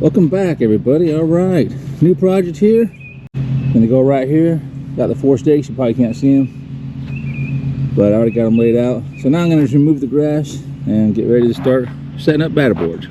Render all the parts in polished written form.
Welcome back, everybody. All right, new project here. Gonna go right here. Got the 4 stakes. You probably can't see them, but I already got them laid out. So now I'm gonna just remove the grass and get ready to start setting up batter boards.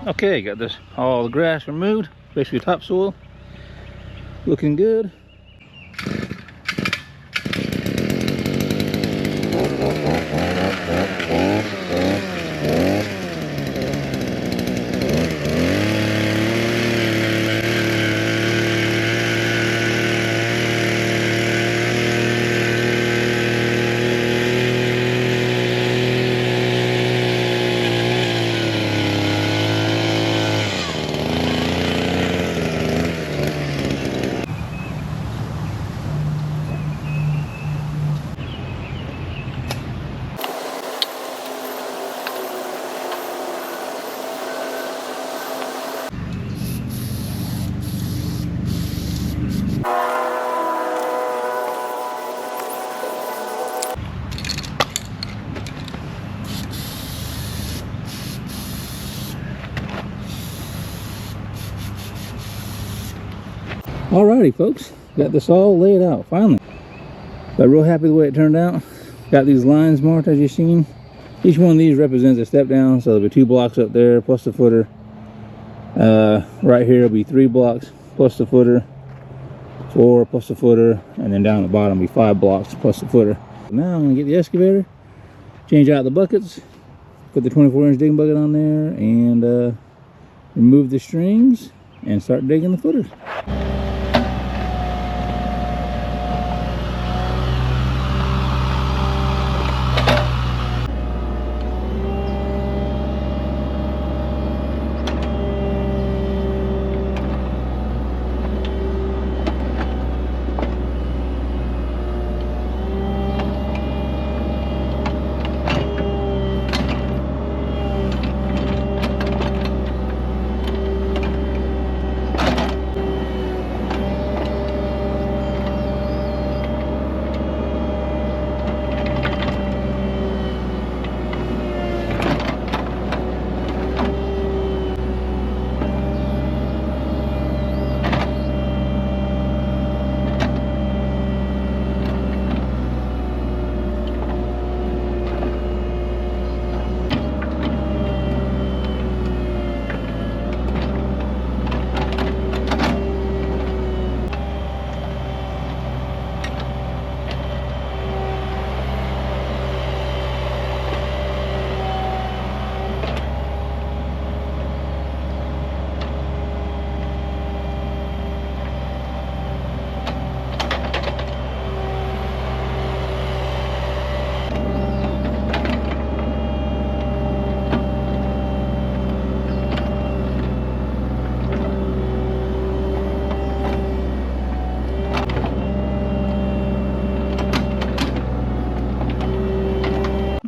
Okay, got this all the grass removed, basically topsoil, looking good. Alrighty, folks, got this all laid out finally. Got real happy the way it turned out. Got these lines marked as you've seen. Each one of these represents a step down, so there'll be 2 blocks up there plus the footer. Right here will be 3 blocks plus the footer, 4 plus the footer, and then down the bottom will be 5 blocks plus the footer. Now I'm gonna get the excavator, change out the buckets, put the 24-inch digging bucket on there, and remove the strings and start digging the footers.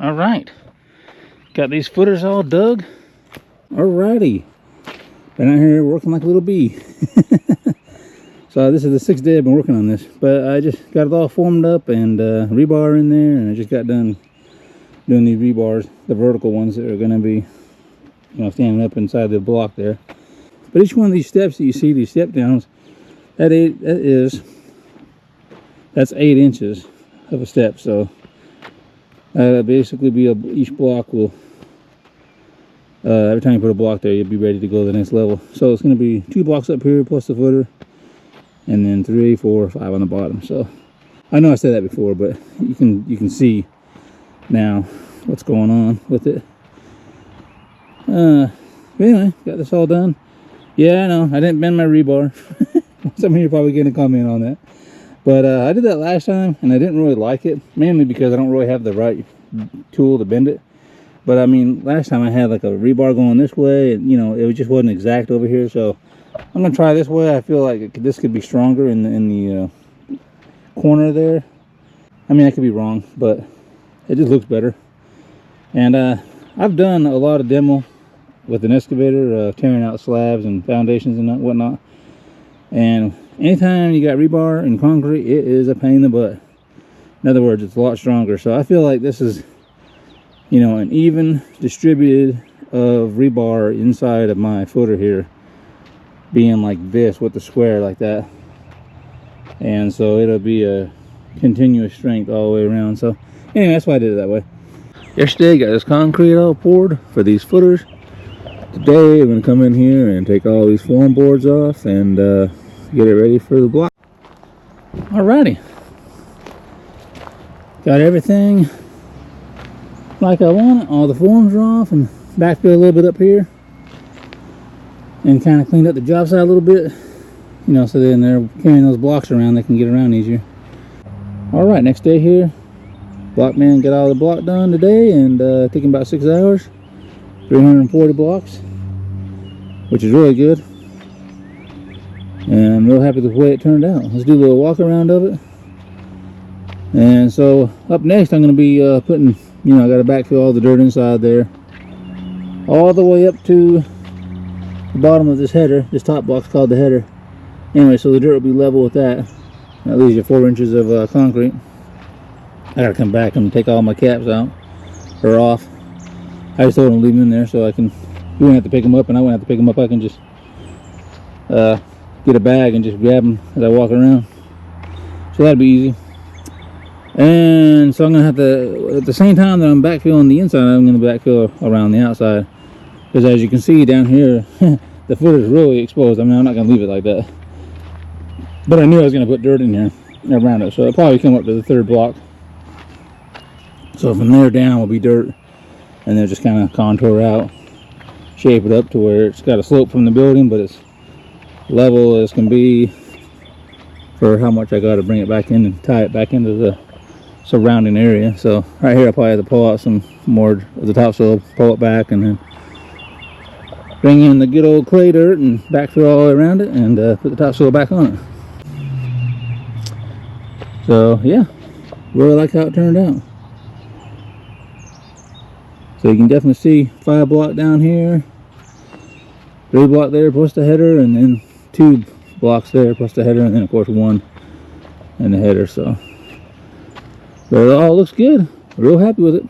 All right, got these footers all dug. Alrighty, been out here working like a little bee. So this is the 6th day I've been working on this, but I just got it all formed up and rebar in there, and I just got done doing these rebars, the vertical ones that are going to be, standing up inside the block there. But each one of these steps that you see, these step downs, that's 8 inches of a step. So basically each block will, every time you put a block there, you'll be ready to go to the next level. So it's going to be 2 blocks up here plus the footer, and then 3, 4, 5 on the bottom. So I know I said that before, but you can see now what's going on with it. But anyway, got this all done. Yeah, I know I didn't bend my rebar. Some of you are probably going to comment on that. But I did that last time, and I didn't really like it, mainly because I don't really have the right tool to bend it. But I mean, last time I had like a rebar going this way, and it just wasn't exact over here. So I'm gonna try this way. I feel like this could be stronger in the corner there. I mean, I could be wrong, but it just looks better. And I've done a lot of demo with an excavator, tearing out slabs and foundations and whatnot. And anytime you got rebar and concrete, it is a pain in the butt. In other words, it's a lot stronger. So I feel like this is, you know, an even distributed of rebar inside of my footer here, being like this with the square like that. And so it'll be a continuous strength all the way around. So anyway, that's why I did it that way. Yesterday got this concrete all poured for these footers. Today I'm going to come in here and take all these form boards off and get it ready for the block. Alrighty, got everything like I want it. All the forms are off and backfill a little bit up here, and kind of cleaned up the job site a little bit, you know, so then they're carrying those blocks around, they can get around easier. Alright, next day here. Blockman got all the block done today, and taking about 6 hours. 340 blocks, which is really good. And I'm real happy with the way it turned out. Let's do a little walk around of it. And so up next, I'm going to be putting, you know, I got to backfill all the dirt inside there, all the way up to the bottom of this header. This top block's called the header. Anyway, so the dirt will be level with that. That leaves you 4 inches of concrete. I got to come back and take all my caps out, or off. I just told them to leave them in there so I can, you won't have to pick them up, and I won't have to pick them up. I can just get a bag and just grab them as I walk around. So that'd be easy. And so I'm going to have to, at the same time that I'm backfilling the inside, I'm going to backfill around the outside. Because as you can see down here, the footer is really exposed. I mean, I'm not going to leave it like that. But I knew I was going to put dirt in here around it. So it'll probably come up to the 3rd block. So from there down will be dirt. And then just kind of contour out, shape it up to where it's got a slope from the building, but it's level as can be for how much I got to bring it back in and tie it back into the surrounding area. So right here I'll probably have to pull out some more of the topsoil, pull it back, and then bring in the good old clay dirt and backfill all the way around it, and put the topsoil back on it. So yeah, really like how it turned out. So you can definitely see 5 block down here, 3 block there plus the header, and then 2 blocks there plus the header, and then of course 1 in the header. So but it all looks good. Real happy with it.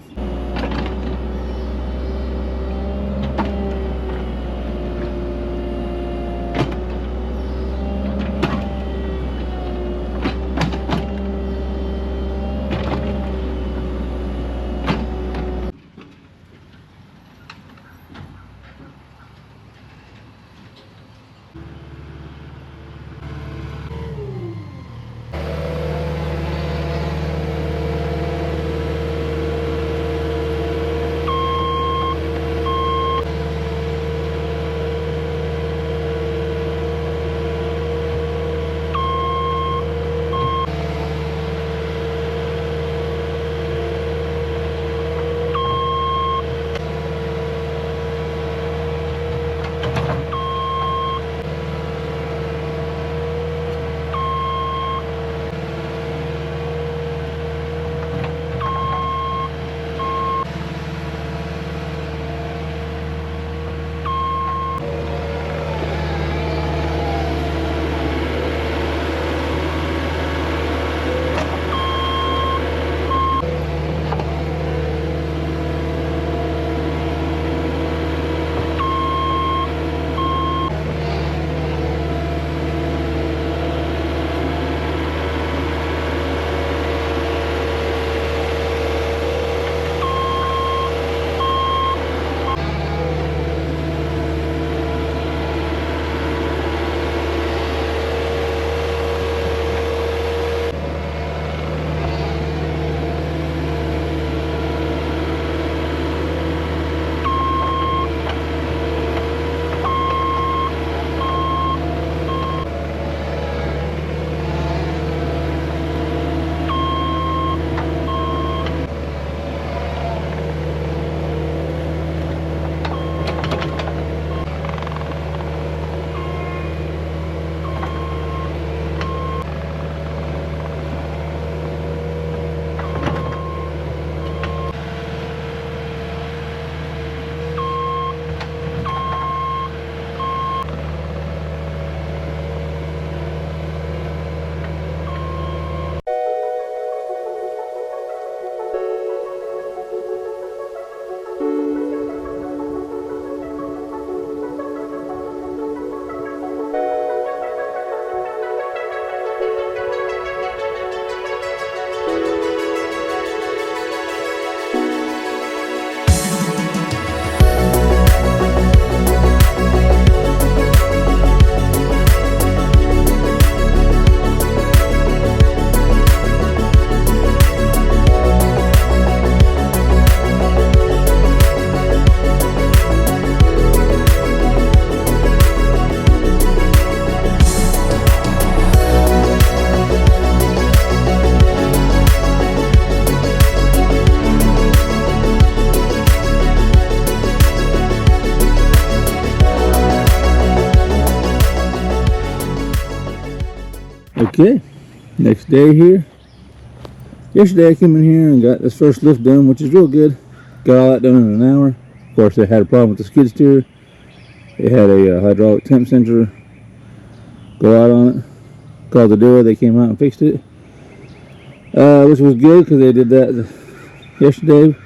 Okay, next day here. Yesterday I came in here and got this first lift done, which is real good. Got all that done in an hour. Of course, they had a problem with the skid steer. They had a hydraulic temp sensor go out on it. Called the dealer, they came out and fixed it. Which was good because they did that yesterday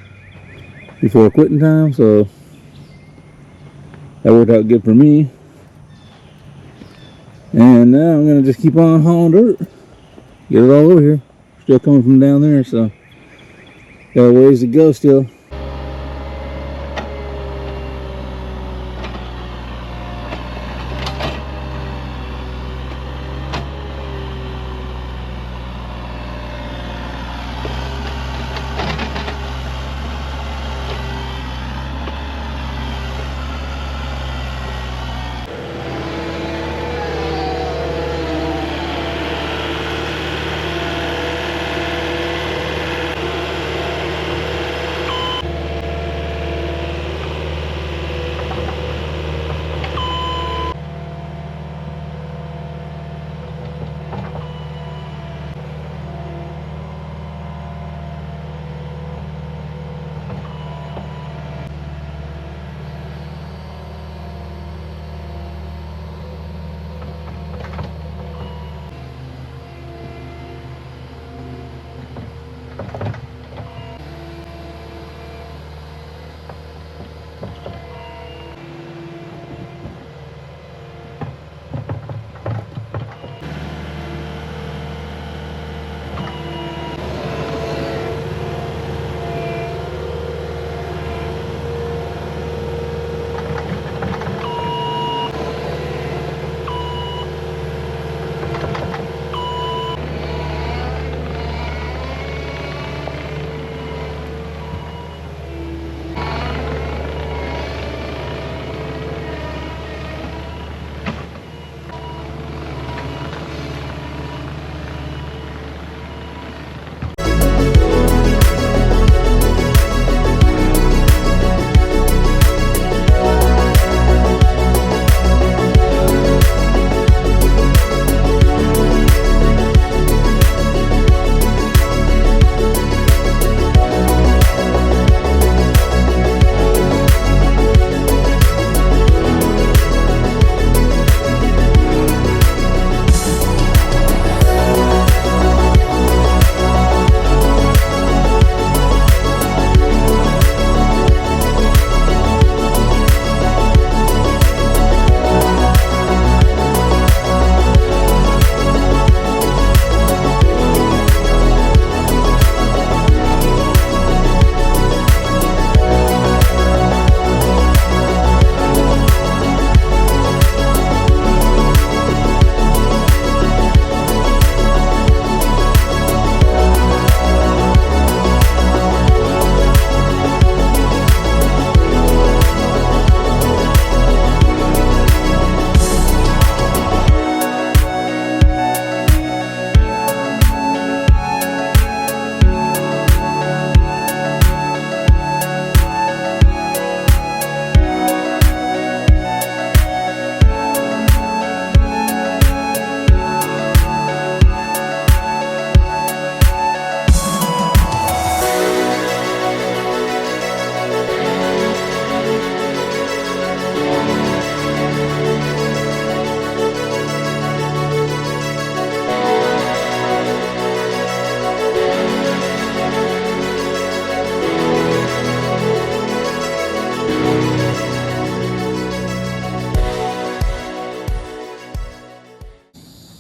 before quitting time, so that worked out good for me. And now I'm going to just keep on hauling dirt. Get it all over here. Still coming from down there, so got a ways to go still.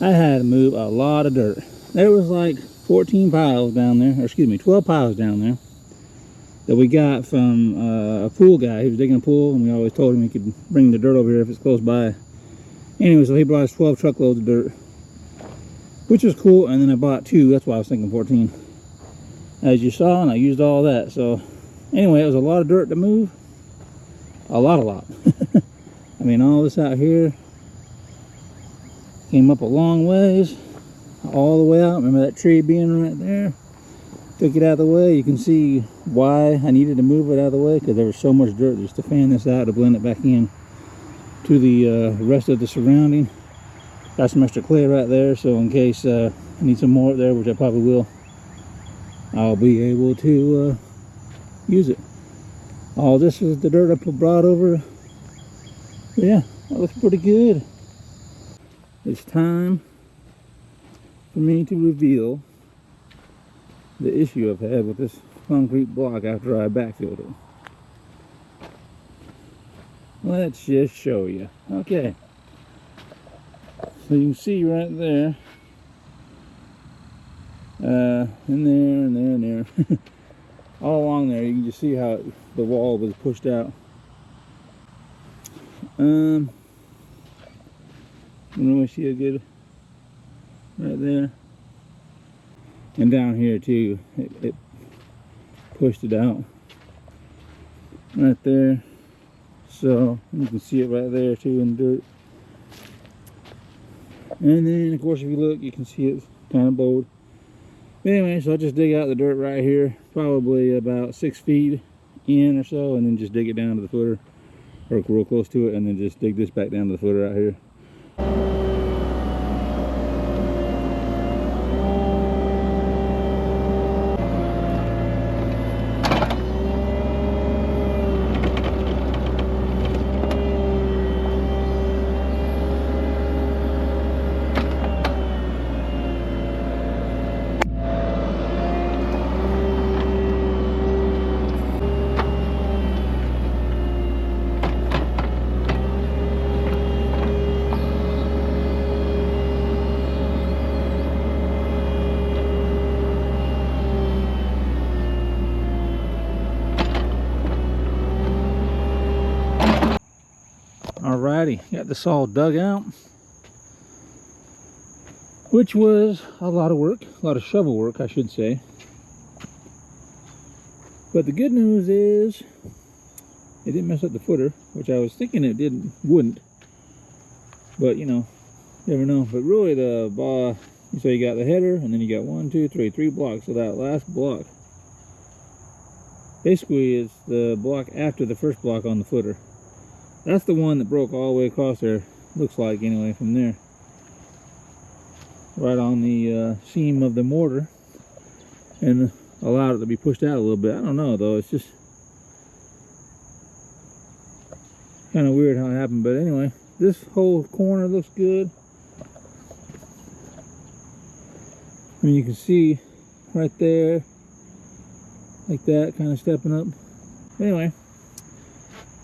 I had to move a lot of dirt. There was like 14 piles down there, or excuse me, 12 piles down there that we got from a pool guy. He was digging a pool, and we always told him he could bring the dirt over here if it's close by. Anyway, so he brought us 12 truckloads of dirt, which was cool. And then I bought 2. That's why I was thinking 14. As you saw, and I used all that. So anyway, it was a lot of dirt to move. A lot. I mean, all this out here came up a long ways, all the way out. Remember that tree being right there? Took it out of the way. You can see why I needed to move it out of the way, because there was so much dirt just to fan this out to blend it back in to the rest of the surrounding. Got some extra clay right there, so in case I need some more up there, which I probably will, I'll be able to use it. All this is the dirt I brought over. But yeah, that looks pretty good. It's time for me to reveal the issue I've had with this concrete block after I backfilled it. Let's just show you. Okay. So you can see right there, and there, all along there, you can just see how the wall was pushed out. I don't really see it good right there, and down here too. It pushed it out right there, so you can see it right there too in the dirt. And then, of course, if you look, you can see it's kind of bowed. But anyway, so I'll just dig out the dirt right here, probably about 6 feet in or so, and then just dig it down to the footer, or real close to it, and then just dig this back down to the footer out here. Alrighty, got this all dug out, which was a lot of work, a lot of shovel work, I should say. But the good news is it didn't mess up the footer, which I was thinking it wouldn't. But you know, you never know. But really, so you got the header, and then you got 1, 2, 3, 3 blocks. So that last block basically is the block after the first block on the footer. That's the one that broke all the way across there, looks like anyway, from there. Right on the seam of the mortar, and allowed it to be pushed out a little bit. I don't know though, it's just kind of weird how it happened. But anyway, this whole corner looks good. I mean, you can see right there, like that, kind of stepping up. Anyway,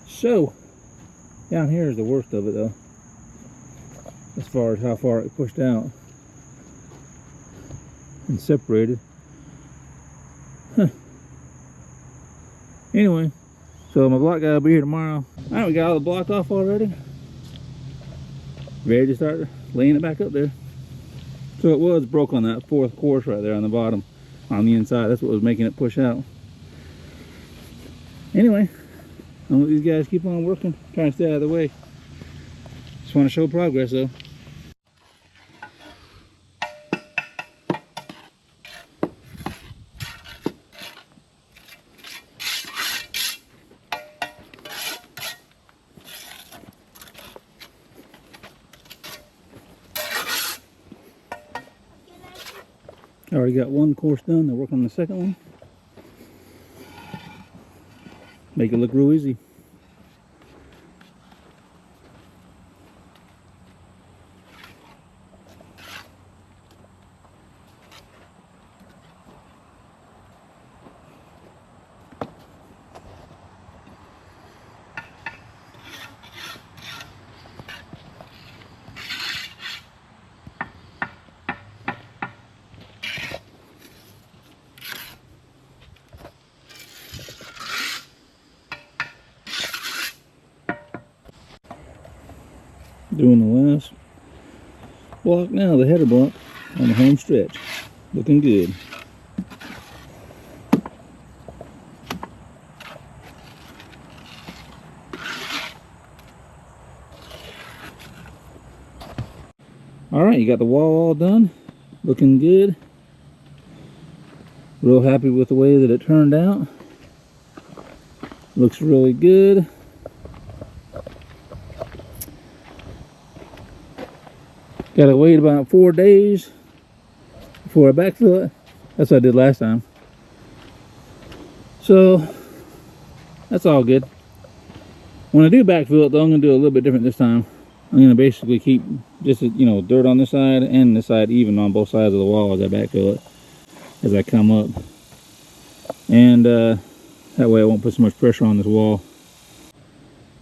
so down here is the worst of it though, as far as how far it pushed out and separated. Anyway, so my block guy will be here tomorrow. Alright, we got all the block off already. Ready to start laying it back up there. So it was broke on that 4th course right there on the bottom, on the inside. That's what was making it push out. Anyway, I'll let these guys keep on working, trying to stay out of the way. Just want to show progress though. I already got one course done. They're working on the second one. Make it look real easy. Doing the last block now, the header block on the home stretch. Looking good. Alright, you got the wall all done. Looking good. Real happy with the way that it turned out. Looks really good. Gotta wait about 4 days before I backfill it. That's what I did last time. So that's all good. When I do backfill it though, I'm gonna do a little bit different this time. I'm gonna basically keep just, you know, dirt on this side and this side even on both sides of the wall as I backfill it, as I come up. And that way I won't put so much pressure on this wall.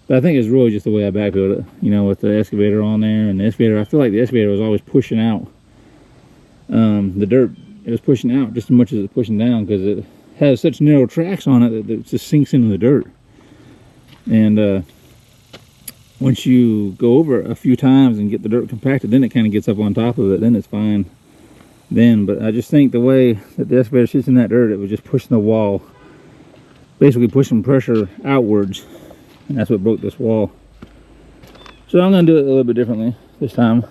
But I think it's really just the way I backfilled it, you know, with the excavator on there. And the excavator, I feel like the excavator was always pushing out the dirt. It was pushing out just as much as it's pushing down, because it has such narrow tracks on it that it just sinks into the dirt. And once you go over it a few times and get the dirt compacted, then it kind of gets up on top of it, then it's fine then. But I just think the way that the excavator sits in that dirt, it was just pushing the wall, basically pushing pressure outwards, and that's what broke this wall. So I'm going to do it a little bit differently this time.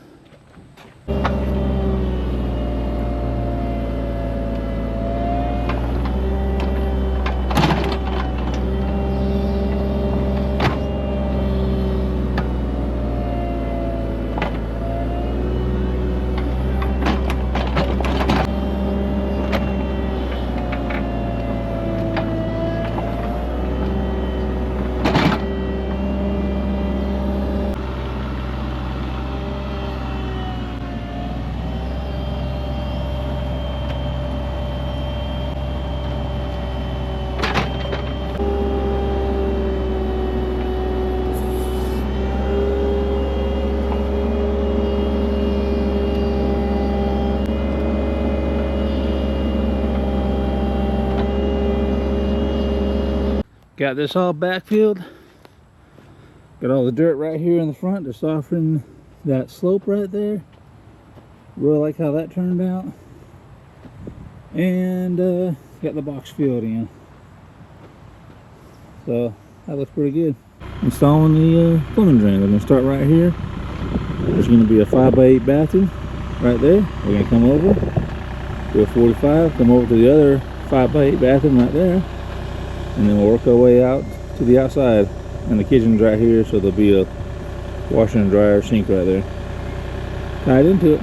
Got this all backfilled. Got all the dirt right here in the front to soften that slope right there. Really like how that turned out. And got the box filled in. So that looks pretty good. Installing the plumbing drain. We're going to start right here. There's going to be a 5x8 bathroom right there. We're going to come over, do a 45, come over to the other 5x8 bathroom right there. And then we'll work our way out to the outside. And the kitchen's right here, so there'll be a washer and dryer sink right there. Tied into it.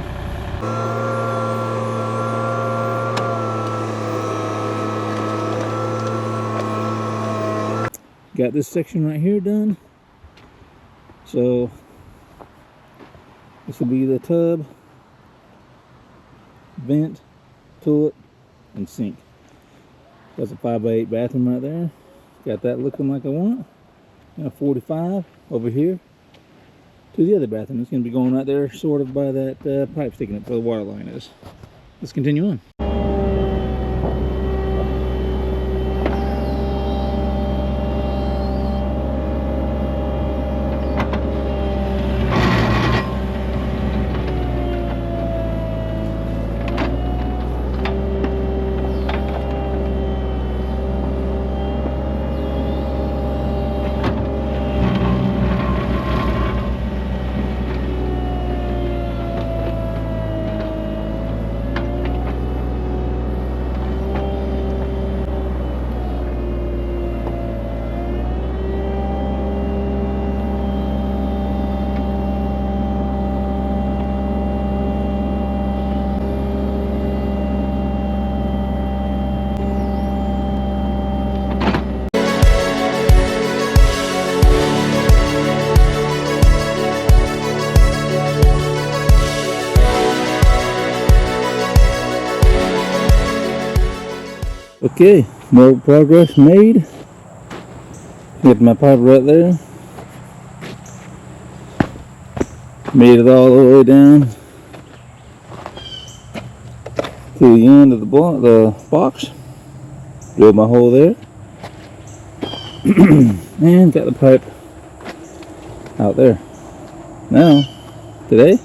Got this section right here done. So this will be the tub, vent, toilet, and sink. That's a 5x8 bathroom right there. Got that looking like I want. And a 45 over here to the other bathroom. It's going to be going right there, sort of by that pipe sticking up where the water line is. Let's continue on. Okay, more progress made. Get my pipe right there. Made it all the way down to the end of the box. Drilled my hole there. And got the pipe out there. Now, today,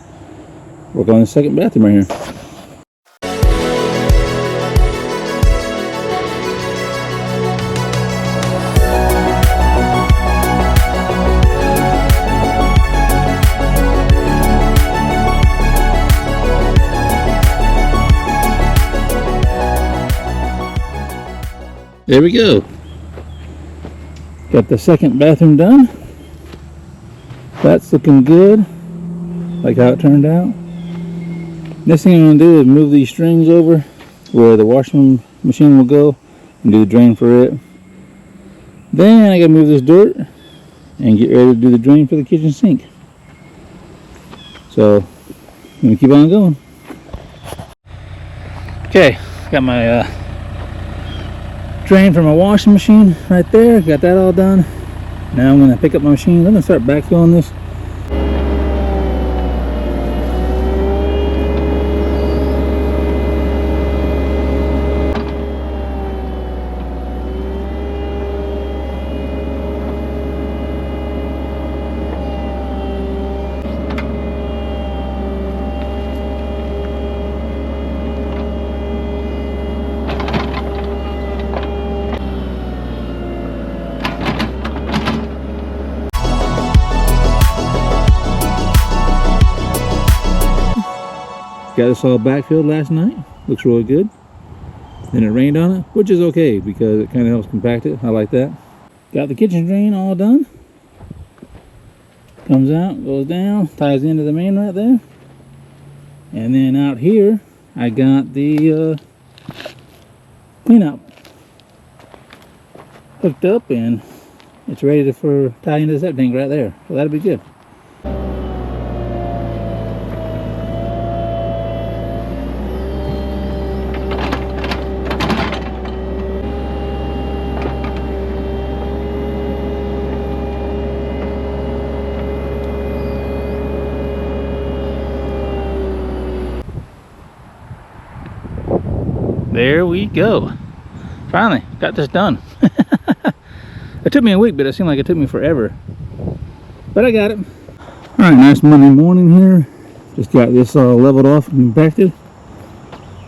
work on the second bathroom right here. There we go. Got the second bathroom done. That's looking good. Like how it turned out. Next thing I'm going to do is move these strings over where the washing machine will go and do the drain for it. Then I got to move this dirt and get ready to do the drain for the kitchen sink. So I'm going to keep on going. Okay, got my drain for my washing machine right there. Got that all done. Now I'm going to pick up my machine. I'm going to start backfilling this. Got this all backfilled last night. Looks really good. Then it rained on it, which is okay because it kind of helps compact it. I like that. Got the kitchen drain all done. Comes out, goes down, ties into the main right there. And then out here, I got the cleanout hooked up, and it's ready for tie into the septic tank right there. So that'll be good. There we go. Finally got this done. It took me a week, but it seemed like it took me forever. But I got it. Alright, nice Monday morning here. Just got this all leveled off and compacted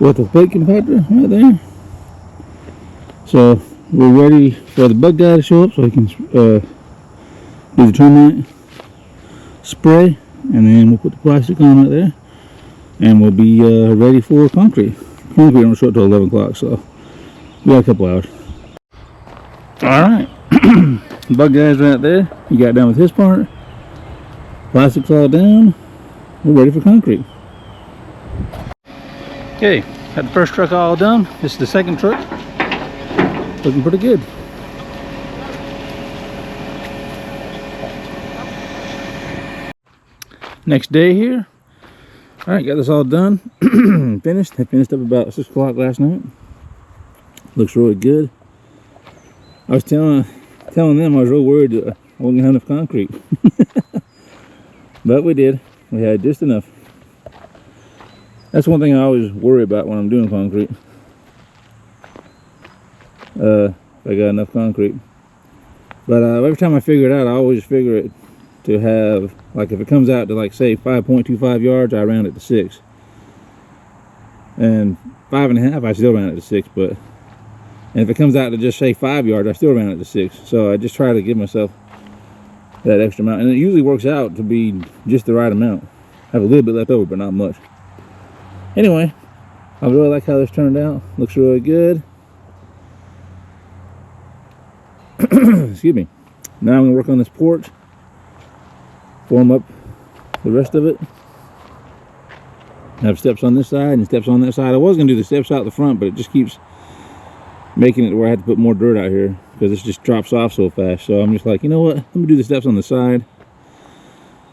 with the plate compactor right there. So we're ready for the bug guy to show up so he can do the termite spray, and then we'll put the plastic on right there, and we'll be ready for concrete. Concrete don't show up till 11 o'clock, so we got a couple hours. Alright, bug guy's right there. He got done with his part. Plastic's all down. We're ready for concrete. Okay, got the first truck all done. This is the second truck. Looking pretty good. Next day here. Alright, got this all done. Finished. I finished up about 6 o'clock last night. Looks really good. I was telling them I was real worried that I wasn't gonna have enough concrete. But we did. We had just enough. That's one thing I always worry about when I'm doing concrete. If I got enough concrete. But every time I figure it out, I always figure it to have, like, if it comes out to, like, say 5.25 yards, I round it to 6, and 5.5 I still round it to 6. But and if it comes out to just say 5 yards, I still round it to 6. So I just try to give myself that extra amount, and it usually works out to be just the right amount. I have a little bit left over, but not much. Anyway, I really like how this turned out. Looks really good. Excuse me. Now I'm gonna work on this porch, form up the rest of it. I have steps on this side and steps on that side. I was gonna do the steps out the front, but it just keeps making it where I have to put more dirt out here because this just drops off so fast. So I'm just like, you know what? Let me do the steps on the side.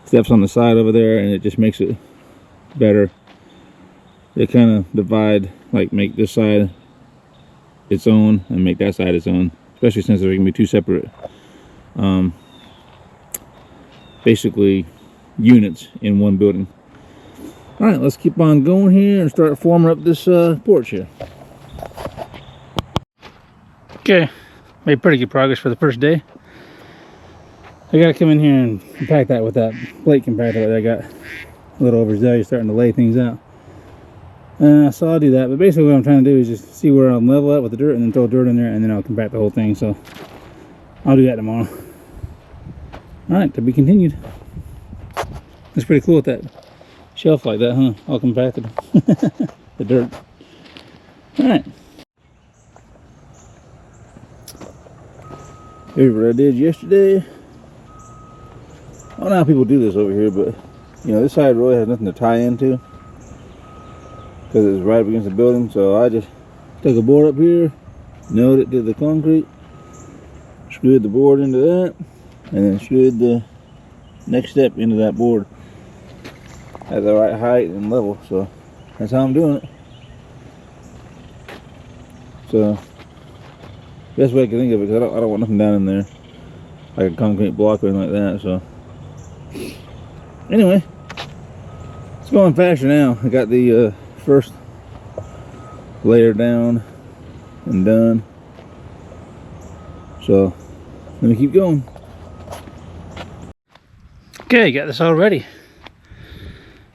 Steps on the side over there, and it just makes it better. They kind of divide, like make this side its own and make that side its own, especially since there can be two separate basically units in one building. All right, let's keep on going here and start forming up this porch here. Okay, made pretty good progress for the first day. I gotta come in here and compact that with that plate compactor that I got a little overzealous, starting to lay things out. So I'll do that, but basically what I'm trying to do is just see where I'm level at with the dirt, and then throw dirt in there, and then I'll compact the whole thing. So I'll do that tomorrow. All right, to be continued. It's pretty cool with that shelf like that, huh? All compacted. The dirt. All right. Here's what I did yesterday. I don't know how people do this over here, but you know, this side really has nothing to tie into. because it was right up against the building. So I just took a board up here, nailed it to the concrete, screwed the board into that, and then screwed the next step into that board at the right height and level. So that's how I'm doing it. So best way I can think of it, because I don't want nothing down in there like a concrete block or anything like that. So anyway, it's going faster now. I got the first layer down and done, so let me keep going. Okay, got this all ready,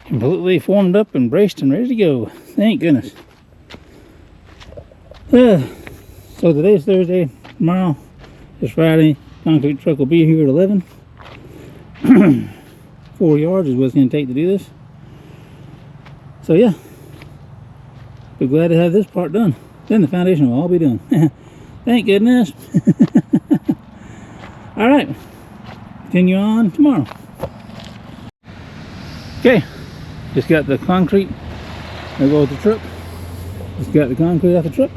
completely formed up and braced and ready to go. Thank goodness. So today's Thursday. Tomorrow is Friday. Concrete truck will be here at 11. 4 yards is what it's going to take to do this. So yeah, be glad to have this part done. Then the foundation will all be done. Thank goodness. All right, continue on tomorrow. Okay, just got the concrete. I'll go with the truck. Just got the concrete off the truck,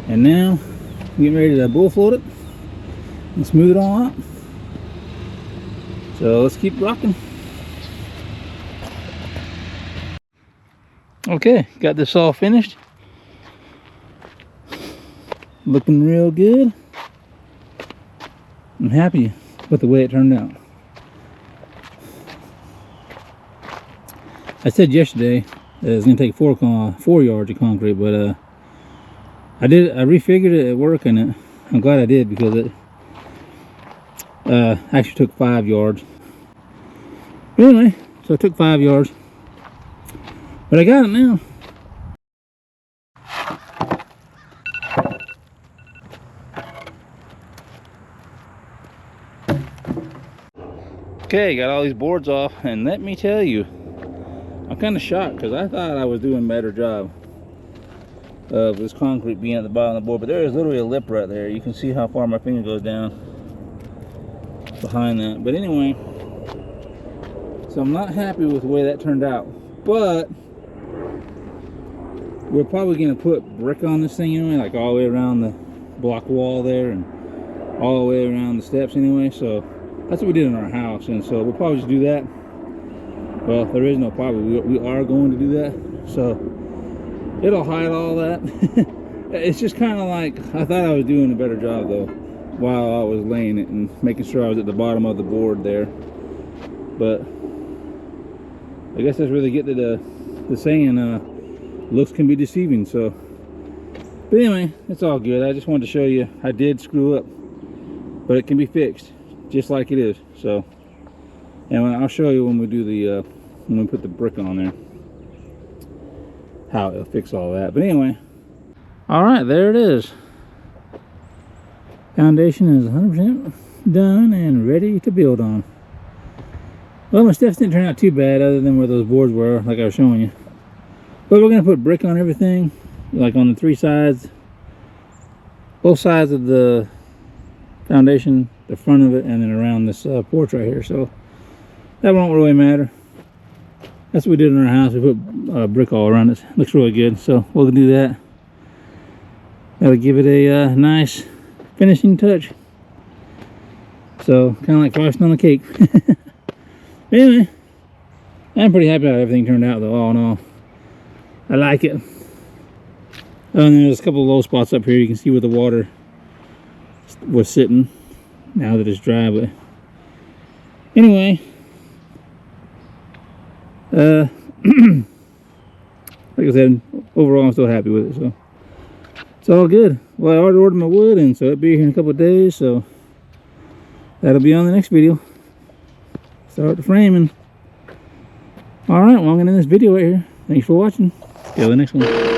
and now I'm getting ready to bull float it and smooth it all out. So let's keep rocking. Okay, got this all finished. Looking real good. I'm happy with the way it turned out. I said yesterday that it was going to take 4 yards of concrete, but I refigured it at work, and I'm glad I did, because it actually took 5 yards. But anyway, so it took 5 yards, but I got it now. Okay, got all these boards off, and let me tell you, I'm kind of shocked, because I thought I was doing a better job of this concrete being at the bottom of the board, but there is literally a lip right there. You can see how far my finger goes down behind that. But anyway, so I'm not happy with the way that turned out, but we're probably going to put brick on this thing anyway, like all the way around the block wall there and all the way around the steps anyway. So that's what we did in our house, and so we'll probably just do that. Well, there is no probably, we are going to do that, so it'll hide all that. It's just kind of like, I thought I was doing a better job though while I was laying it and making sure I was at the bottom of the board there. But I guess that's where they get to the saying, looks can be deceiving. So, but anyway, it's all good. I just wanted to show you I did screw up, but it can be fixed just like it is. So, and I'll show you when we do the when we put the brick on there how it'll fix all that. But anyway, all right, there it is. Foundation is 100% done and ready to build on. Well, my steps didn't turn out too bad, other than where those boards were, like I was showing you. But we're gonna put brick on everything, like on the 3 sides, both sides of the foundation, the front of it, and then around this porch right here. So that won't really matter. That's what we did in our house. We put brick all around it. Looks really good, so we'll do that. That'll give it a nice finishing touch. So kind of like frosting on the cake. Anyway, I'm pretty happy how everything turned out though, all in all. I like it. Oh, and there's a couple of low spots up here. You can see where the water was sitting now that it's dry. But anyway, like I said, overall I'm still happy with it, so it's all good. Well, I already ordered my wood, and so it'll be here in a couple of days, so that'll be on the next video. Start the framing. All right, well, I'm gonna end this video right here. Thanks for watching. See you on the next one.